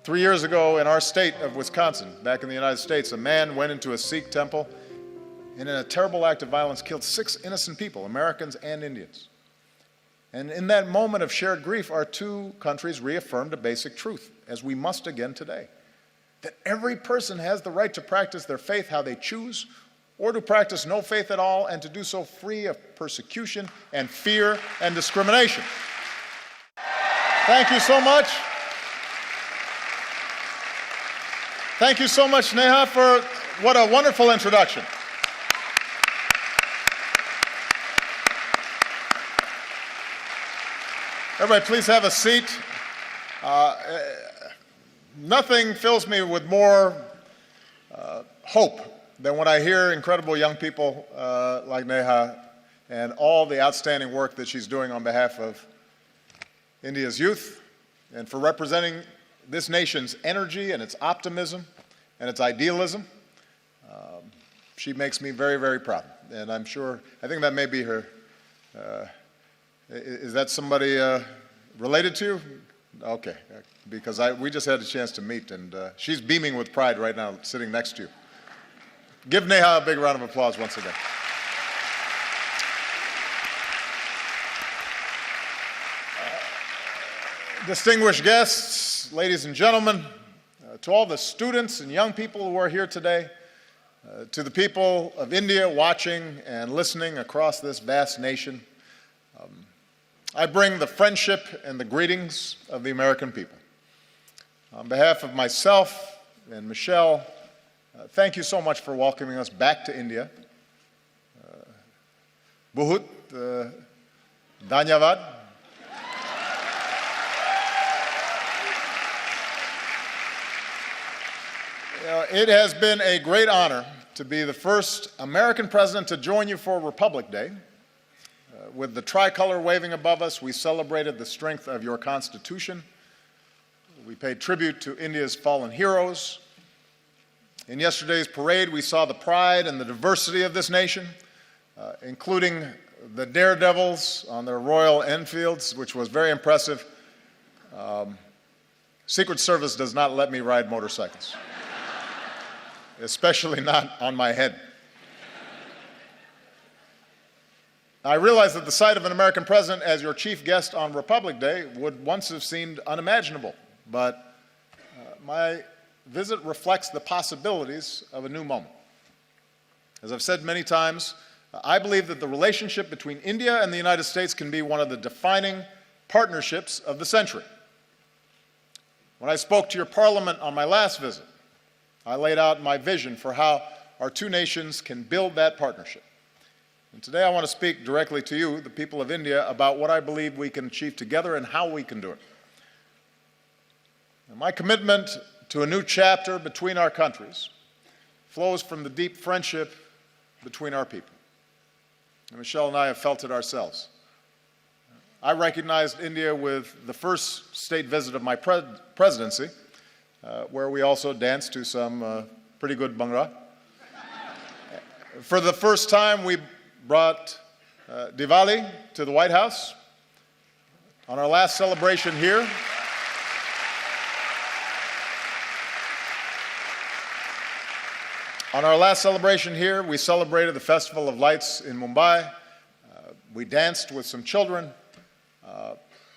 3 years ago in our state of Wisconsin, back in the United States, a man went into a Sikh temple and in a terrible act of violence killed 6 innocent people, Americans and Indians. And in that moment of shared grief, our two countries reaffirmed a basic truth, as we must again today, that every person has the right to practice their faith how they choose, or to practice no faith at all, and to do so free of persecution and fear and discrimination. Thank you so much. Thank you so much, Neha, for what a wonderful introduction. Everybody, please have a seat. Nothing fills me with more hope than when I hear incredible young people like Neha and all the outstanding work that she's doing on behalf of India's youth and for representing this nation's energy and its optimism and its idealism. She makes me very, very proud. And I think that may be her. Is that somebody related to you? Okay, because we just had a chance to meet, and she's beaming with pride right now, sitting next to you. Give Neha a big round of applause once again. Distinguished guests, ladies and gentlemen, to all the students and young people who are here today, to the people of India watching and listening across this vast nation, I bring the friendship and the greetings of the American people. On behalf of myself and Michelle, thank you so much for welcoming us back to India. Bahut dhanyavad. It has been a great honor to be the first American president to join you for Republic Day. With the tricolor waving above us, we celebrated the strength of your Constitution. We paid tribute to India's fallen heroes. In yesterday's parade, we saw the pride and the diversity of this nation, including the daredevils on their Royal Enfields, which was very impressive. Secret Service does not let me ride motorcycles, especially not on my head. I realize that the sight of an American president as your chief guest on Republic Day would once have seemed unimaginable, but my visit reflects the possibilities of a new moment. As I've said many times, I believe that the relationship between India and the United States can be one of the defining partnerships of the century. When I spoke to your parliament on my last visit, I laid out my vision for how our two nations can build that partnership. And today I want to speak directly to you, the people of India, about what I believe we can achieve together and how we can do it. And my commitment to a new chapter between our countries flows from the deep friendship between our people. And Michelle and I have felt it ourselves. I recognized India with the first state visit of my presidency, where we also danced to some pretty good Bhangra. For the first time, we brought Diwali to the White House. On our last celebration here, we celebrated the Festival of Lights in Mumbai. We danced with some children.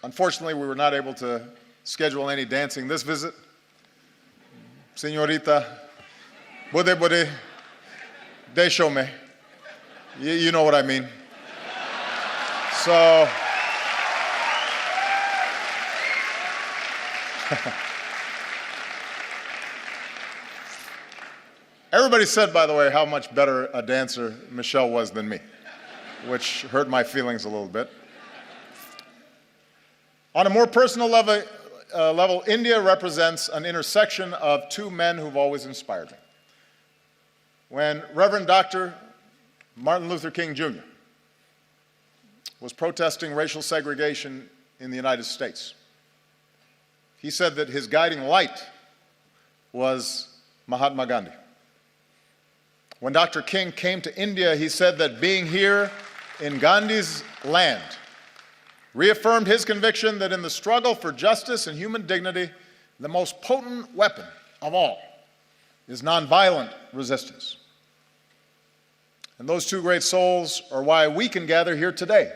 Unfortunately, we were not able to schedule any dancing this visit. Señorita, bude, desho me. You know what I mean. So, everybody said, by the way, how much better a dancer Michelle was than me, which hurt my feelings a little bit. On a more personal level, India represents an intersection of two men who've always inspired me. When Reverend Dr. Martin Luther King Jr. was protesting racial segregation in the United States, he said that his guiding light was Mahatma Gandhi. When Dr. King came to India, he said that being here in Gandhi's land reaffirmed his conviction that in the struggle for justice and human dignity, the most potent weapon of all is nonviolent resistance. And those two great souls are why we can gather here today,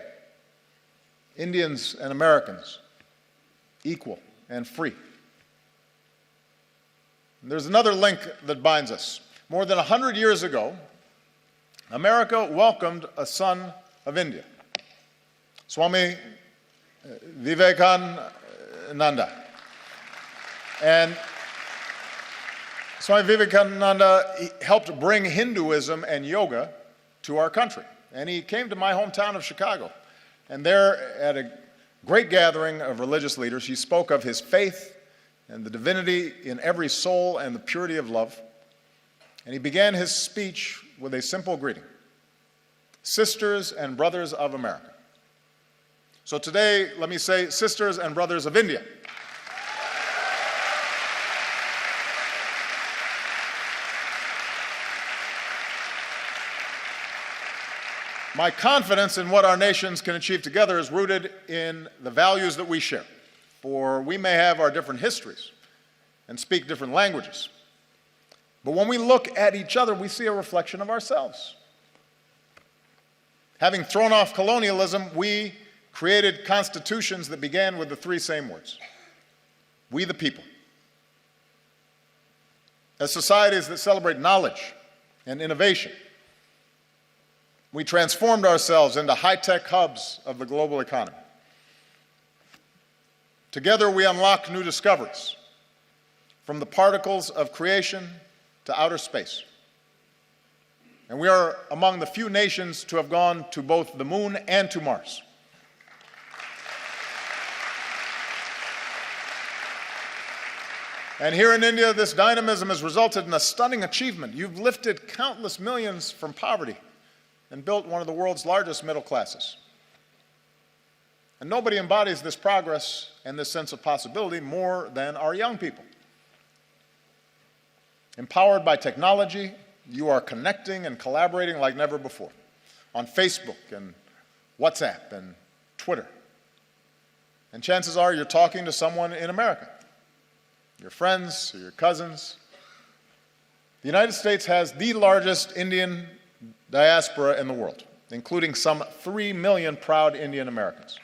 Indians and Americans, equal and free. And there's another link that binds us. More than 100 years ago, America welcomed a son of India, Swami Vivekananda. And Swami Vivekananda helped bring Hinduism and yoga to our country. And he came to my hometown of Chicago. And there, at a great gathering of religious leaders, he spoke of his faith and the divinity in every soul and the purity of love. And he began his speech with a simple greeting: sisters and brothers of America. So today, let me say, sisters and brothers of India. My confidence in what our nations can achieve together is rooted in the values that we share. For we may have our different histories and speak different languages, but when we look at each other, we see a reflection of ourselves. Having thrown off colonialism, we created constitutions that began with the three same words: we the people. As societies that celebrate knowledge and innovation, we transformed ourselves into high-tech hubs of the global economy. Together, we unlocked new discoveries, from the particles of creation to outer space. And we are among the few nations to have gone to both the moon and to Mars. And here in India, this dynamism has resulted in a stunning achievement. You've lifted countless millions from poverty and built one of the world's largest middle classes. And nobody embodies this progress and this sense of possibility more than our young people. Empowered by technology, you are connecting and collaborating like never before on Facebook and WhatsApp and Twitter. And chances are you're talking to someone in America, your friends or your cousins. The United States has the largest Indian diaspora in the world, including some 3 million proud Indian Americans.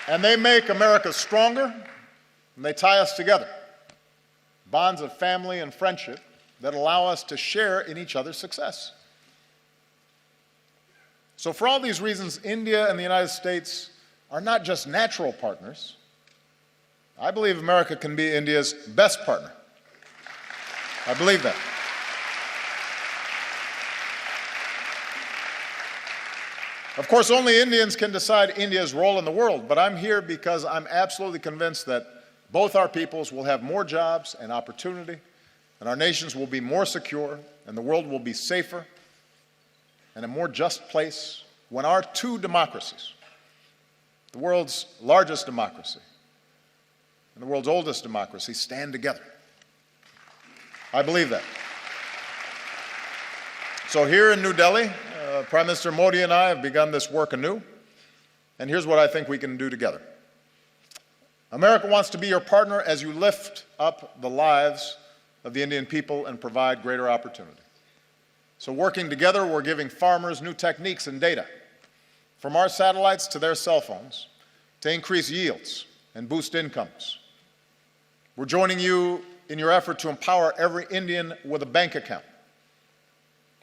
And they make America stronger, and they tie us together. Bonds of family and friendship that allow us to share in each other's success. So for all these reasons, India and the United States are not just natural partners. I believe America can be India's best partner. I believe that. Of course, only Indians can decide India's role in the world, but I'm here because I'm absolutely convinced that both our peoples will have more jobs and opportunity, and our nations will be more secure, and the world will be safer and a more just place when our two democracies, the world's largest democracy and the world's oldest democracy, stand together. I believe that. So here in New Delhi, Prime Minister Modi and I have begun this work anew, and here's what I think we can do together. America wants to be your partner as you lift up the lives of the Indian people and provide greater opportunity. So working together, we're giving farmers new techniques and data, from our satellites to their cell phones, to increase yields and boost incomes. We're joining you in your effort to empower every Indian with a bank account.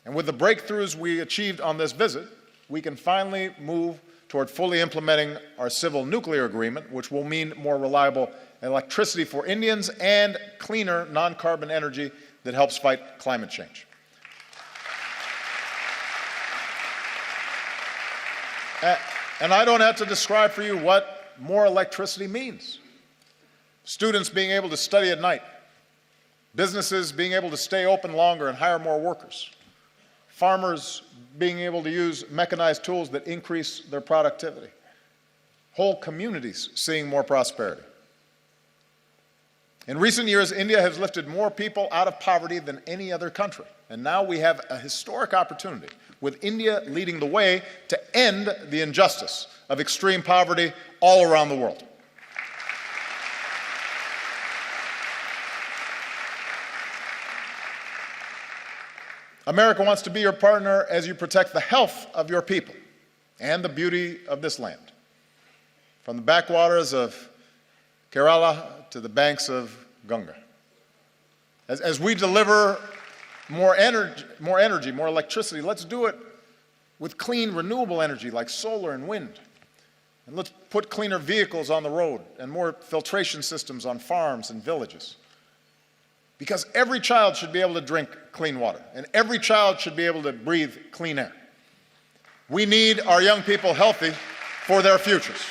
And with the breakthroughs we achieved on this visit, we can finally move toward fully implementing our civil nuclear agreement, which will mean more reliable electricity for Indians and cleaner non-carbon energy that helps fight climate change. And I don't have to describe for you what more electricity means. Students being able to study at night, businesses being able to stay open longer and hire more workers, farmers being able to use mechanized tools that increase their productivity, whole communities seeing more prosperity. In recent years, India has lifted more people out of poverty than any other country. And now we have a historic opportunity, with India leading the way, to end the injustice of extreme poverty all around the world. America wants to be your partner as you protect the health of your people and the beauty of this land, from the backwaters of Kerala to the banks of Ganga. As we deliver more energy, more electricity, let's do it with clean, renewable energy like solar and wind. And let's put cleaner vehicles on the road and more filtration systems on farms and villages. Because every child should be able to drink clean water, and every child should be able to breathe clean air. We need our young people healthy for their futures,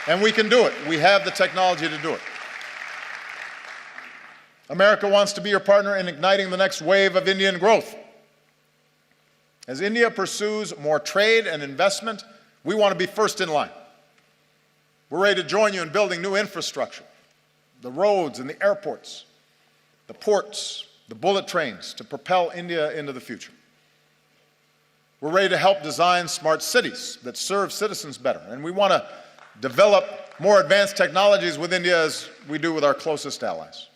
and we can do it. We have the technology to do it. America wants to be your partner in igniting the next wave of Indian growth. As India pursues more trade and investment, we want to be first in line. We're ready to join you in building new infrastructure, the roads and the airports, the ports, the bullet trains to propel India into the future. We're ready to help design smart cities that serve citizens better, and we want to develop more advanced technologies with India as we do with our closest allies.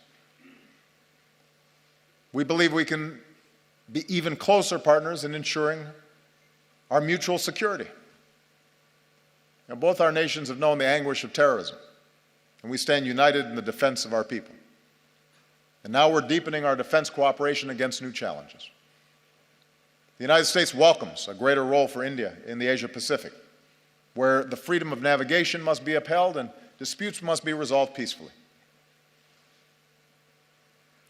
We believe we can be even closer partners in ensuring our mutual security. Now, both our nations have known the anguish of terrorism, and we stand united in the defense of our people. And now we're deepening our defense cooperation against new challenges. The United States welcomes a greater role for India in the Asia-Pacific, where the freedom of navigation must be upheld and disputes must be resolved peacefully.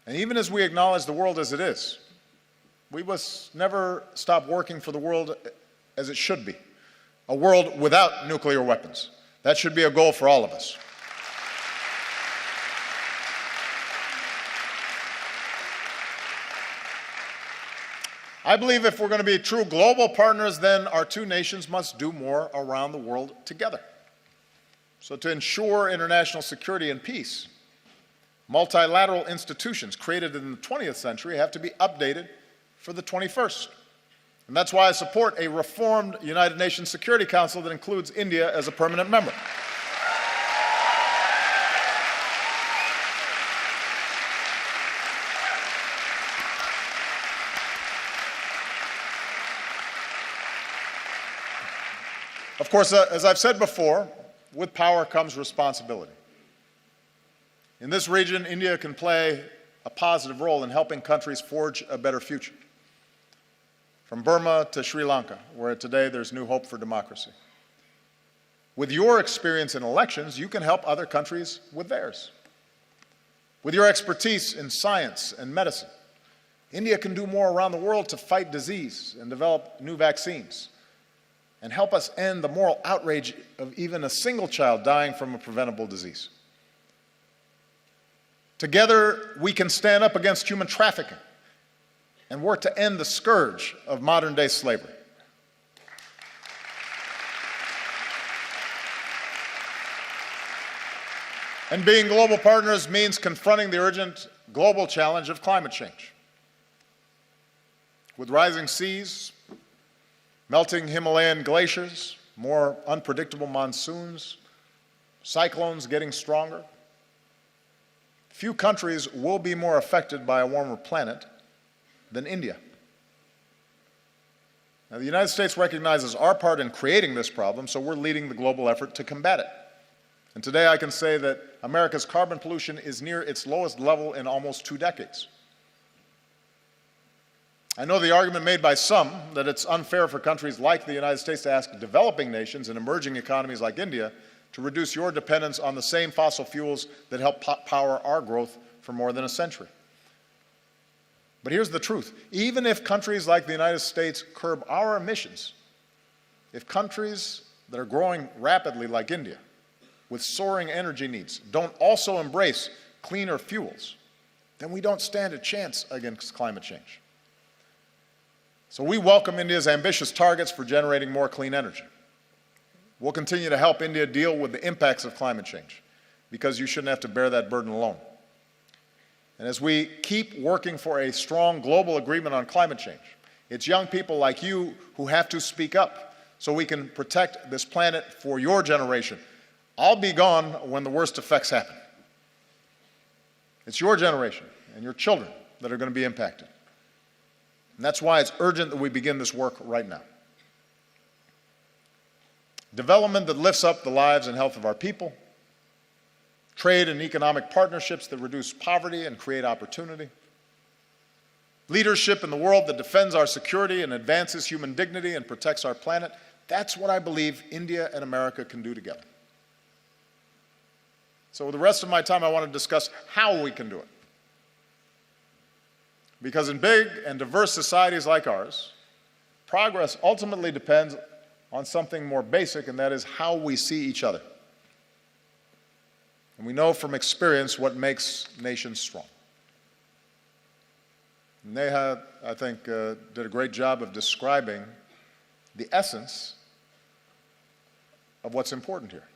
And even as we acknowledge the world as it is, we must never stop working for the world as it should be, a world without nuclear weapons. That should be a goal for all of us. I believe if we're going to be true global partners, then our two nations must do more around the world together. So to ensure international security and peace, multilateral institutions created in the 20th century have to be updated for the 21st. And that's why I support a reformed United Nations Security Council that includes India as a permanent member. Of course, as I've said before, with power comes responsibility. In this region, India can play a positive role in helping countries forge a better future. From Burma to Sri Lanka, where today there's new hope for democracy. With your experience in elections, you can help other countries with theirs. With your expertise in science and medicine, India can do more around the world to fight disease and develop new vaccines, and help us end the moral outrage of even a single child dying from a preventable disease. Together, we can stand up against human trafficking and work to end the scourge of modern-day slavery. And being global partners means confronting the urgent global challenge of climate change. With rising seas, melting Himalayan glaciers, more unpredictable monsoons, cyclones getting stronger, few countries will be more affected by a warmer planet than India. Now, the United States recognizes our part in creating this problem, so we're leading the global effort to combat it. And today I can say that America's carbon pollution is near its lowest level in almost 2 decades. I know the argument made by some that it's unfair for countries like the United States to ask developing nations and emerging economies like India to reduce your dependence on the same fossil fuels that help power our growth for more than a century. But here's the truth. Even if countries like the United States curb our emissions, if countries that are growing rapidly like India, with soaring energy needs, don't also embrace cleaner fuels, then we don't stand a chance against climate change. So we welcome India's ambitious targets for generating more clean energy. We'll continue to help India deal with the impacts of climate change, because you shouldn't have to bear that burden alone. And as we keep working for a strong global agreement on climate change, it's young people like you who have to speak up so we can protect this planet for your generation, I'll be gone when the worst effects happen. It's your generation and your children that are going to be impacted. And that's why it's urgent that we begin this work right now. Development that lifts up the lives and health of our people, trade and economic partnerships that reduce poverty and create opportunity, leadership in the world that defends our security and advances human dignity and protects our planet. That's what I believe India and America can do together. So with the rest of my time, I want to discuss how we can do it. Because in big and diverse societies like ours, progress ultimately depends on something more basic, and that is how we see each other. And we know from experience what makes nations strong. Neha, I think, did a great job of describing the essence of what's important here.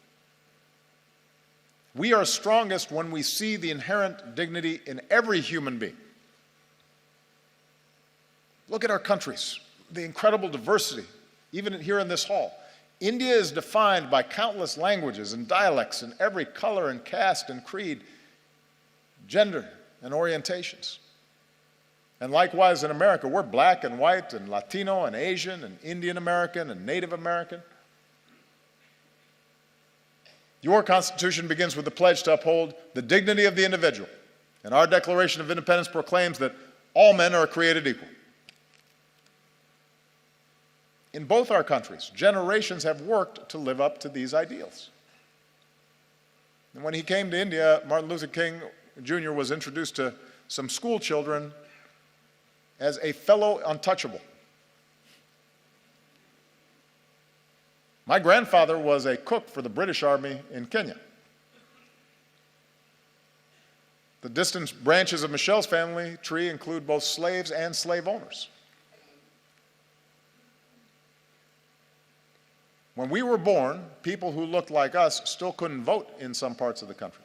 We are strongest when we see the inherent dignity in every human being. Look at our countries, the incredible diversity, even here in this hall. India is defined by countless languages and dialects in every color and caste and creed, gender and orientations. And likewise in America, we're black and white and Latino and Asian and Indian American and Native American. Your Constitution begins with the pledge to uphold the dignity of the individual. And our Declaration of Independence proclaims that all men are created equal. In both our countries, generations have worked to live up to these ideals. And when he came to India, Martin Luther King Jr. was introduced to some school children as a fellow untouchable. My grandfather was a cook for the British Army in Kenya. The distant branches of Michelle's family tree include both slaves and slave owners. When we were born, people who looked like us still couldn't vote in some parts of the country.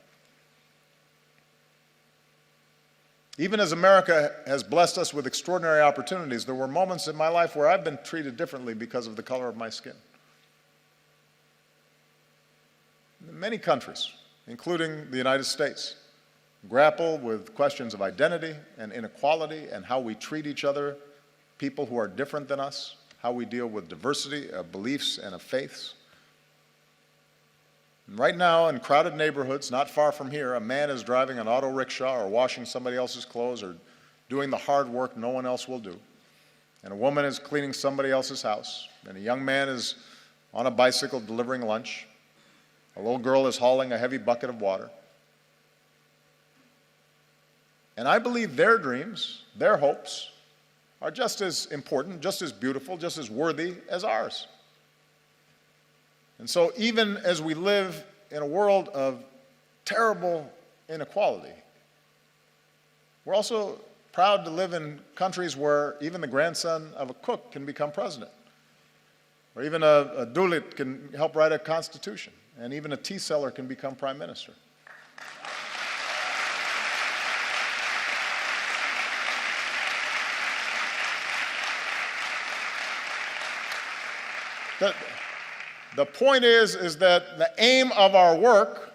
Even as America has blessed us with extraordinary opportunities, there were moments in my life where I've been treated differently because of the color of my skin. Many countries, including the United States, grapple with questions of identity and inequality and how we treat each other, people who are different than us, how we deal with diversity of beliefs and of faiths. And right now, in crowded neighborhoods not far from here, a man is driving an auto rickshaw or washing somebody else's clothes or doing the hard work no one else will do. And a woman is cleaning somebody else's house. And a young man is on a bicycle delivering lunch. A little girl is hauling a heavy bucket of water. And I believe their dreams, their hopes, are just as important, just as beautiful, just as worthy as ours. And so even as we live in a world of terrible inequality, we're also proud to live in countries where even the grandson of a cook can become president, or even a Dalit can help write a constitution, and even a tea seller can become prime minister. The point is that the aim of our work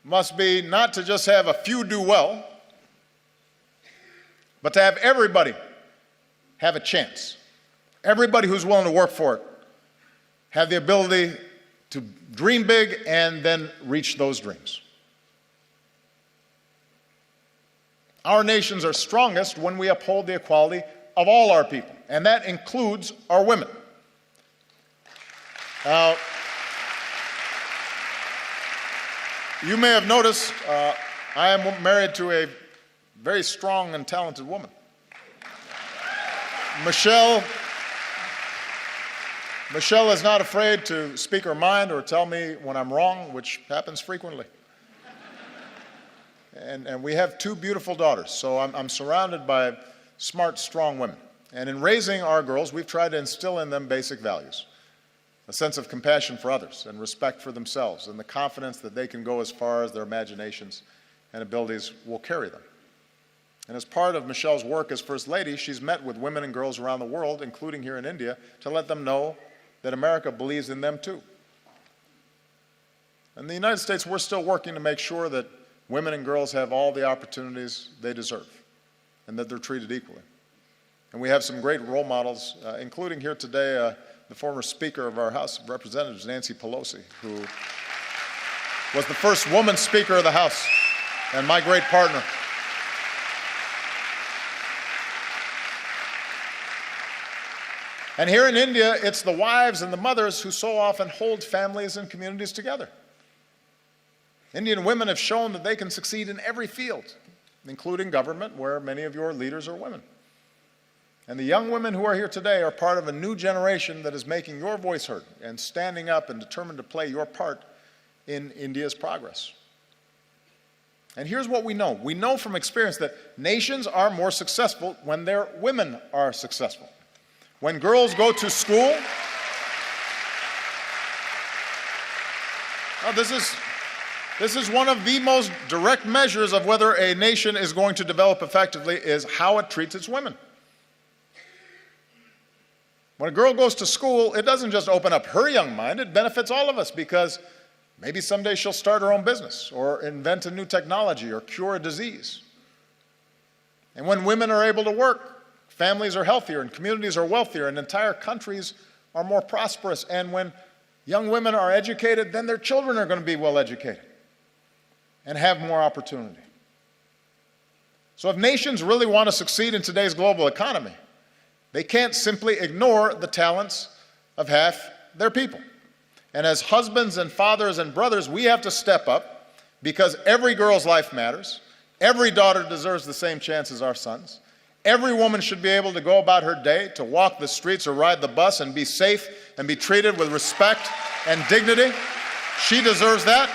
must be not to just have a few do well, but to have everybody have a chance. Everybody who's willing to work for it have the ability to dream big and then reach those dreams. Our nations are strongest when we uphold the equality of all our people, and that includes our women. Now, you may have noticed I am married to a very strong and talented woman. Michelle is not afraid to speak her mind or tell me when I'm wrong, which happens frequently. And we have two beautiful daughters, so I'm surrounded by smart, strong women. And in raising our girls, we've tried to instill in them basic values. A sense of compassion for others and respect for themselves and the confidence that they can go as far as their imaginations and abilities will carry them. And as part of Michelle's work as First Lady, she's met with women and girls around the world, including here in India, to let them know that America believes in them too. In the United States, we're still working to make sure that women and girls have all the opportunities they deserve and that they're treated equally. And we have some great role models, including here today the former Speaker of our House of Representatives, Nancy Pelosi, who was the first woman Speaker of the House and my great partner. And here in India, it's the wives and the mothers who so often hold families and communities together. Indian women have shown that they can succeed in every field, including government, where many of your leaders are women. And the young women who are here today are part of a new generation that is making your voice heard and standing up and determined to play your part in India's progress. And here's what we know. We know from experience that nations are more successful when their women are successful. When girls go to school, this is one of the most direct measures of whether a nation is going to develop effectively, is how it treats its women. When a girl goes to school, it doesn't just open up her young mind, it benefits all of us, because maybe someday she'll start her own business or invent a new technology or cure a disease. And when women are able to work, families are healthier and communities are wealthier and entire countries are more prosperous. And when young women are educated, then their children are going to be well educated and have more opportunity. So if nations really want to succeed in today's global economy, they can't simply ignore the talents of half their people. And as husbands and fathers and brothers, we have to step up, because every girl's life matters. Every daughter deserves the same chance as our sons. Every woman should be able to go about her day, to walk the streets or ride the bus and be safe and be treated with respect and dignity. She deserves that.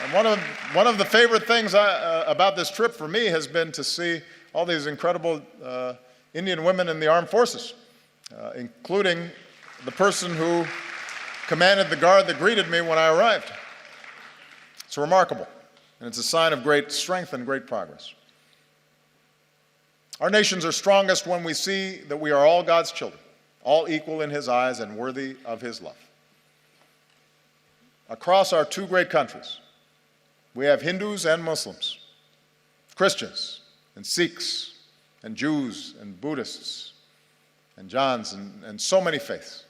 And one of the favorite things about this trip for me has been to see all these incredible Indian women in the armed forces, including the person who commanded the guard that greeted me when I arrived. It's remarkable, and it's a sign of great strength and great progress. Our nations are strongest when we see that we are all God's children, all equal in His eyes and worthy of His love. Across our two great countries, we have Hindus and Muslims, Christians and Sikhs and Jews and Buddhists and Jains and so many faiths.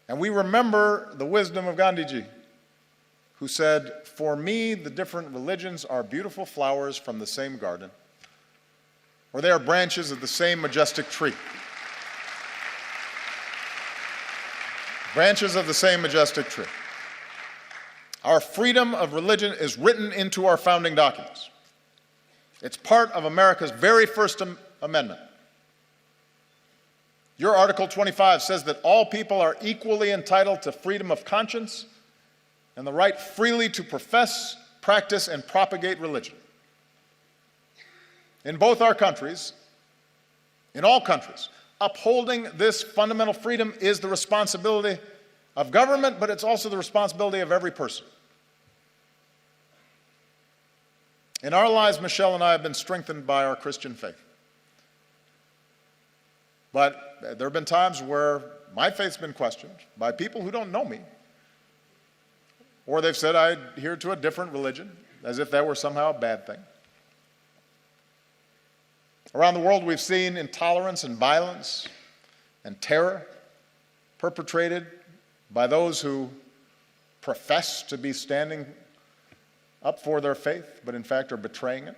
And we remember the wisdom of Gandhiji, who said, "For me, the different religions are beautiful flowers from the same garden, or they are branches of the same majestic tree." Branches of the same majestic tree. Our freedom of religion is written into our founding documents. It's part of America's very first amendment. Your Article 25 says that all people are equally entitled to freedom of conscience and the right freely to profess, practice, and propagate religion. In both our countries, in all countries, upholding this fundamental freedom is the responsibility of government, but it's also the responsibility of every person. In our lives, Michelle and I have been strengthened by our Christian faith. But there have been times where my faith's been questioned by people who don't know me. Or they've said I adhere to a different religion, as if that were somehow a bad thing. Around the world, we've seen intolerance and violence and terror perpetrated by those who profess to be standing up for their faith, but in fact are betraying it.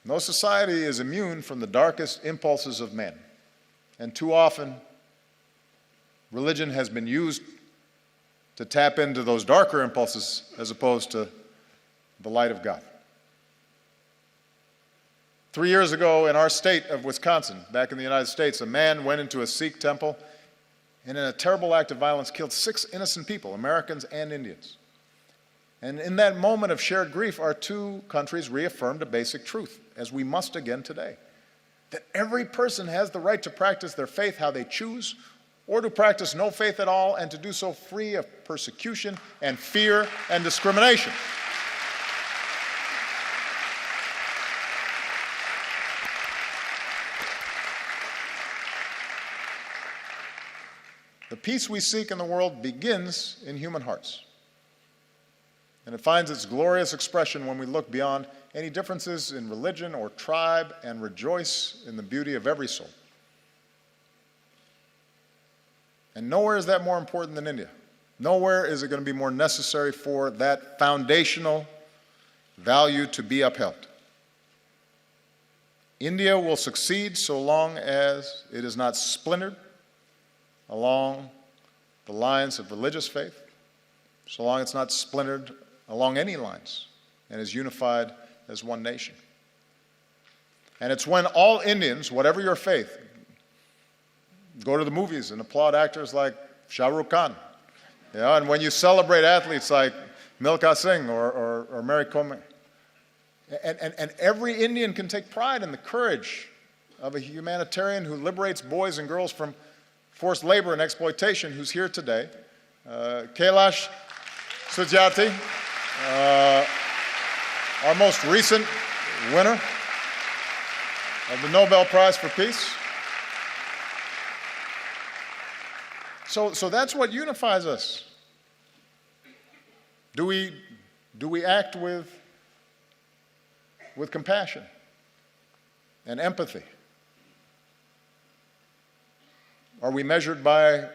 No society is immune from the darkest impulses of man, and too often religion has been used to tap into those darker impulses as opposed to the light of God. 3 years ago in our state of Wisconsin, back in the United States, a man went into a Sikh temple and in a terrible act of violence killed 6 innocent people, Americans and Indians. And in that moment of shared grief, our two countries reaffirmed a basic truth, as we must again today, that every person has the right to practice their faith how they choose, or to practice no faith at all, and to do so free of persecution and fear and discrimination. The peace we seek in the world begins in human hearts. And it finds its glorious expression when we look beyond any differences in religion or tribe and rejoice in the beauty of every soul. And nowhere is that more important than India. Nowhere is it going to be more necessary for that foundational value to be upheld. India will succeed so long as it is not splintered along the lines of religious faith, so long it's not splintered along any lines and is unified as one nation. And it's when all Indians, whatever your faith, go to the movies and applaud actors like Shah Rukh Khan, and when you celebrate athletes like Milkha Singh or Mary Kom, and every Indian can take pride in the courage of a humanitarian who liberates boys and girls from forced labor and exploitation, who's here today, Kailash Satyarthi, our most recent winner of the Nobel Prize for Peace. So that's what unifies us. Do we act with compassion and empathy? Are we measured by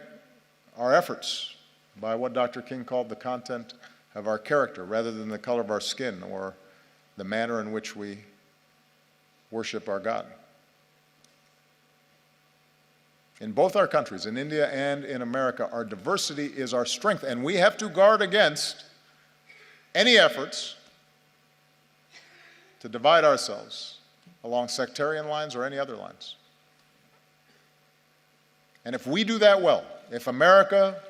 our efforts, by what Dr. King called the content of our character, rather than the color of our skin or the manner in which we worship our God? In both our countries, in India and in America, our diversity is our strength, and we have to guard against any efforts to divide ourselves along sectarian lines or any other lines. And if we do that well, if America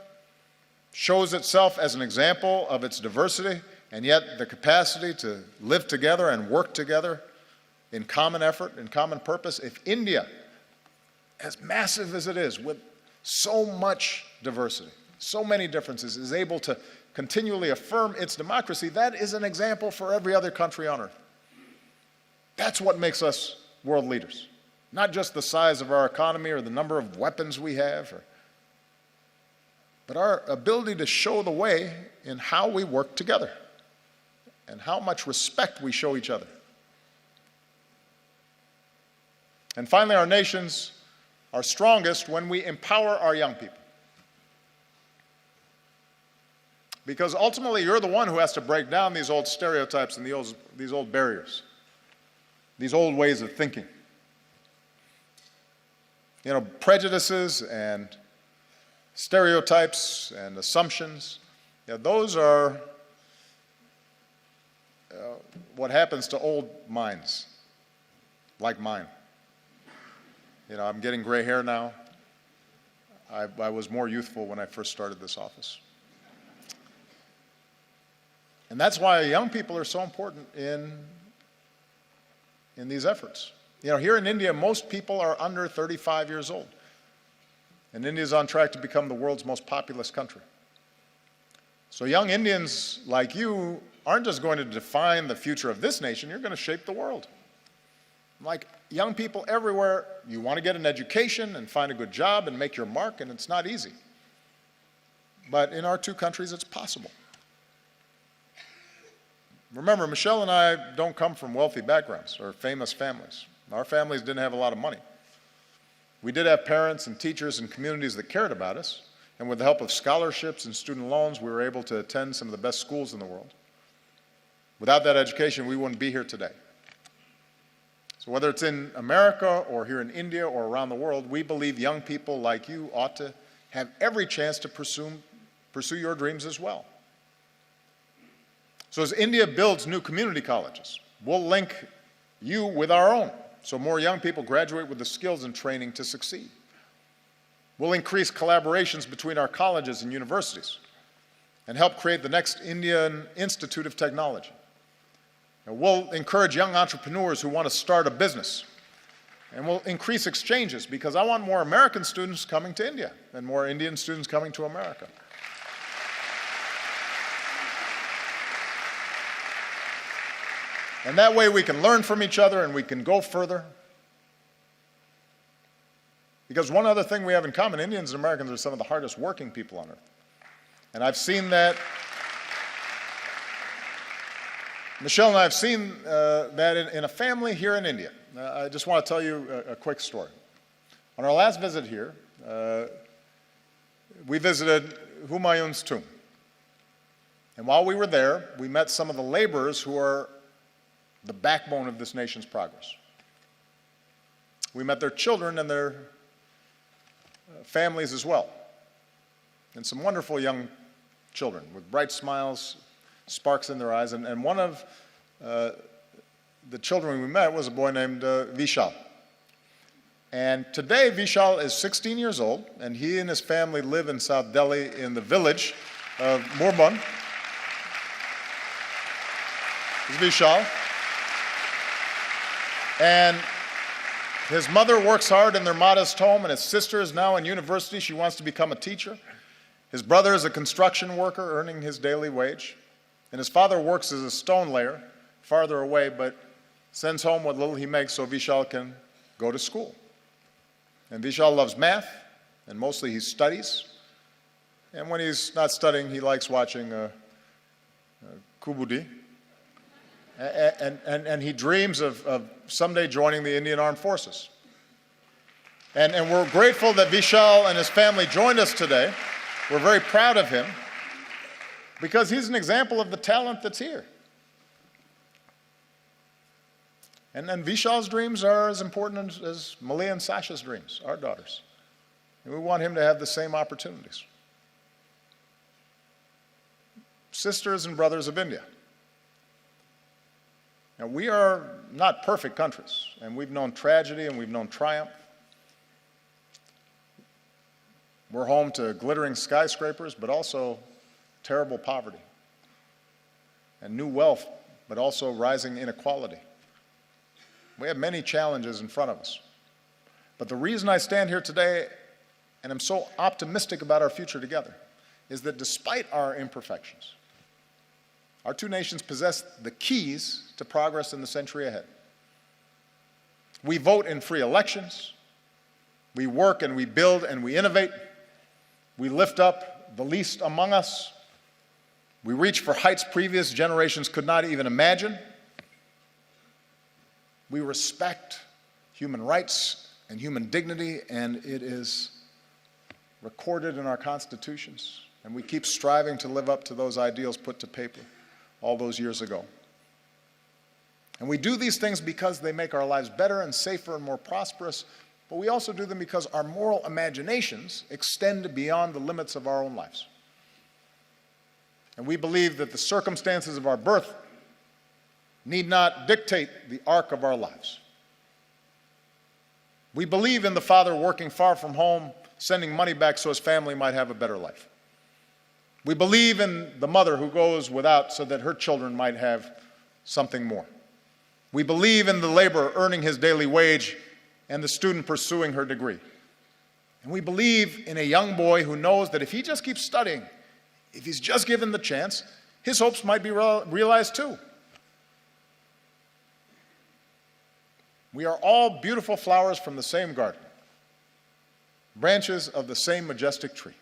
shows itself as an example of its diversity and yet the capacity to live together and work together in common effort, in common purpose, if India, as massive as it is, with so much diversity, so many differences, is able to continually affirm its democracy, that is an example for every other country on earth. That's what makes us world leaders. Not just the size of our economy or the number of weapons we have, but our ability to show the way in how we work together and how much respect we show each other. And finally, our nations are strongest when we empower our young people. Because ultimately, you're the one who has to break down these old stereotypes and these old barriers, these old ways of thinking. Prejudices and stereotypes and assumptions, those are what happens to old minds like mine. I'm getting gray hair now. I was more youthful when I first started this office. And that's why young people are so important in these efforts. Here in India, most people are under 35 years old. And India is on track to become the world's most populous country. So young Indians like you aren't just going to define the future of this nation, you're going to shape the world. Like young people everywhere, you want to get an education and find a good job and make your mark, and it's not easy. But in our two countries, it's possible. Remember, Michelle and I don't come from wealthy backgrounds or famous families. Our families didn't have a lot of money. We did have parents and teachers and communities that cared about us, and with the help of scholarships and student loans, we were able to attend some of the best schools in the world. Without that education, we wouldn't be here today. So whether it's in America or here in India or around the world, we believe young people like you ought to have every chance to pursue your dreams as well. So as India builds new community colleges, we'll link you with our own, so more young people graduate with the skills and training to succeed. We'll increase collaborations between our colleges and universities and help create the next Indian Institute of Technology. And we'll encourage young entrepreneurs who want to start a business. And we'll increase exchanges because I want more American students coming to India and more Indian students coming to America. And that way we can learn from each other and we can go further. Because one other thing we have in common, Indians and Americans are some of the hardest working people on earth. And I've seen that, Michelle and I have seen that in a family here in India. I just want to tell you a quick story. On our last visit here, we visited Humayun's tomb. And while we were there, we met some of the laborers who are the backbone of this nation's progress. We met their children and their families as well. And some wonderful young children with bright smiles, sparks in their eyes. And one of the children we met was a boy named Vishal. And today, Vishal is 16 years old, and he and his family live in South Delhi in the village of Murband. This is Vishal. And his mother works hard in their modest home, and his sister is now in university. She wants to become a teacher. His brother is a construction worker earning his daily wage. And his father works as a stone layer farther away, but sends home what little he makes so Vishal can go to school. And Vishal loves math, and mostly he studies. And when he's not studying, he likes watching Kubudi. And he dreams of someday joining the Indian Armed Forces. And we're grateful that Vishal and his family joined us today. We're very proud of him because he's an example of the talent that's here. And Vishal's dreams are as important as Malia and Sasha's dreams, our daughters. And we want him to have the same opportunities. Sisters and brothers of India. Now, we are not perfect countries, and we've known tragedy and we've known triumph. We're home to glittering skyscrapers, but also terrible poverty, and new wealth, but also rising inequality. We have many challenges in front of us. But the reason I stand here today, and I'm so optimistic about our future together, is that despite our imperfections, our two nations possess the keys to progress in the century ahead. We vote in free elections. We work and we build and we innovate. We lift up the least among us. We reach for heights previous generations could not even imagine. We respect human rights and human dignity, and it is recorded in our constitutions. And we keep striving to live up to those ideals put to paper all those years ago. And we do these things because they make our lives better and safer and more prosperous, but we also do them because our moral imaginations extend beyond the limits of our own lives. And we believe that the circumstances of our birth need not dictate the arc of our lives. We believe in the father working far from home, sending money back so his family might have a better life. We believe in the mother who goes without so that her children might have something more. We believe in the laborer earning his daily wage and the student pursuing her degree. And we believe in a young boy who knows that if he just keeps studying, if he's just given the chance, his hopes might be realized too. We are all beautiful flowers from the same garden, branches of the same majestic tree.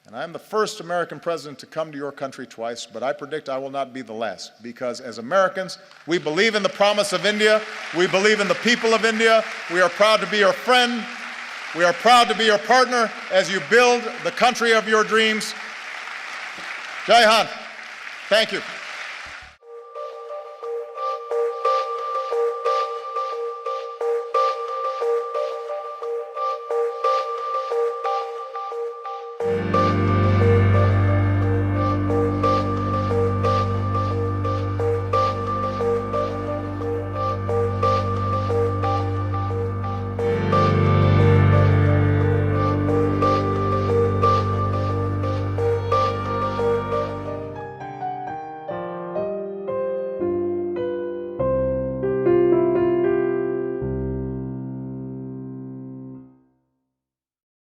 And I'm the first American president to come to your country twice, but I predict I will not be the last, because as Americans, we believe in the promise of India. We believe in the people of India. We are proud to be your friend. We are proud to be your partner as you build the country of your dreams. Jai Hind. Thank you.